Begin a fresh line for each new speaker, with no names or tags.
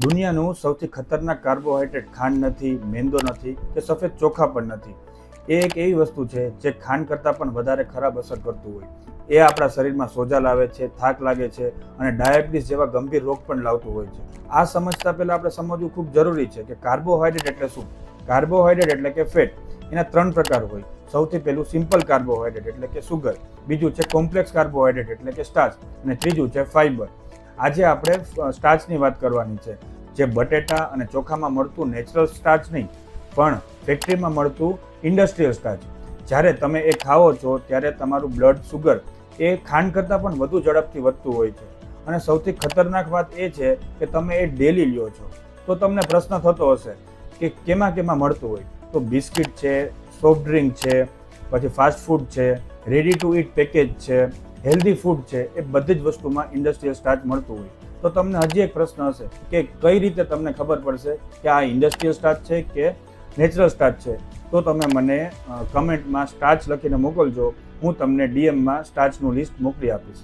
દુનિયાનું સૌથી ખતરનાક કાર્બોહાઈડ્રેટ ખાંડ નથી, મેંદો નથી કે સફેદ ચોખા પણ નથી. એ એક એવી વસ્તુ છે જે ખાંડ કરતાં પણ વધારે ખરાબ અસર કરતું હોય. એ આપણા શરીરમાં સોજા લાવે છે, થાક લાગે છે અને ડાયાબિટીસ જેવા ગંભીર રોગ પણ લાવતું હોય છે. આ સમજતા પહેલાં આપણે સમજવું ખૂબ જરૂરી છે કે કાર્બોહાઈડ્રેટ એટલે શું. કાર્બોહાઈડ્રેટ એટલે કે ફેટ. એના 3 પ્રકાર હોય. સૌથી પહેલું સિમ્પલ કાર્બોહાઈડ્રેટ એટલે કે સુગર, બીજું છે કોમ્પ્લેક્સ કાર્બોહાઈડ્રેટ એટલે કે સ્ટાર્ચ અને ત્રીજું છે ફાઈબર. આજે આપણે સ્ટાર્ચની વાત કરવાની છે, જે બટેટા અને ચોખામાં મળતું નેચરલ સ્ટાર્ચ નહીં, પણ ફેક્ટરીમાં મળતું ઇન્ડસ્ટ્રીયલ સ્ટાર્ચ. જ્યારે તમે એ ખાઓ છો ત્યારે તમારું બ્લડ સુગર એ ખાંડ કરતાં પણ વધુ ઝડપથી વધતું હોય છે. અને સૌથી ખતરનાક વાત એ છે કે તમે એ ડેલી લ્યો છો. તો તમને પ્રશ્ન થતો હશે કે કેમાં મળતું હોય. તો બિસ્કિટ છે, સોફ્ટ ડ્રિંક છે, પછી ફાસ્ટ ફૂડ છે, રેડી ટુ ઇટ પેકેજ છે, હેલ્ધી ફૂડ છે, એ બધી જ વસ્તુમાં ઇન્ડસ્ટ્રીયલ સ્ટાર્ચ મળતું હોય. તો તમને હજી એક પ્રશ્ન હશે કે કઈ રીતે તમને ખબર પડશે કે આ ઇન્ડસ્ટ્રીયલ સ્ટાર્ચ છે કે નેચરલ સ્ટાર્ચ છે. તો તમે મને કમેન્ટમાં સ્ટાર્ચ લખીને મોકલજો. હું તમને ડીએમમાં સ્ટાર્ચનું લિસ્ટ મોકલી આપીશ.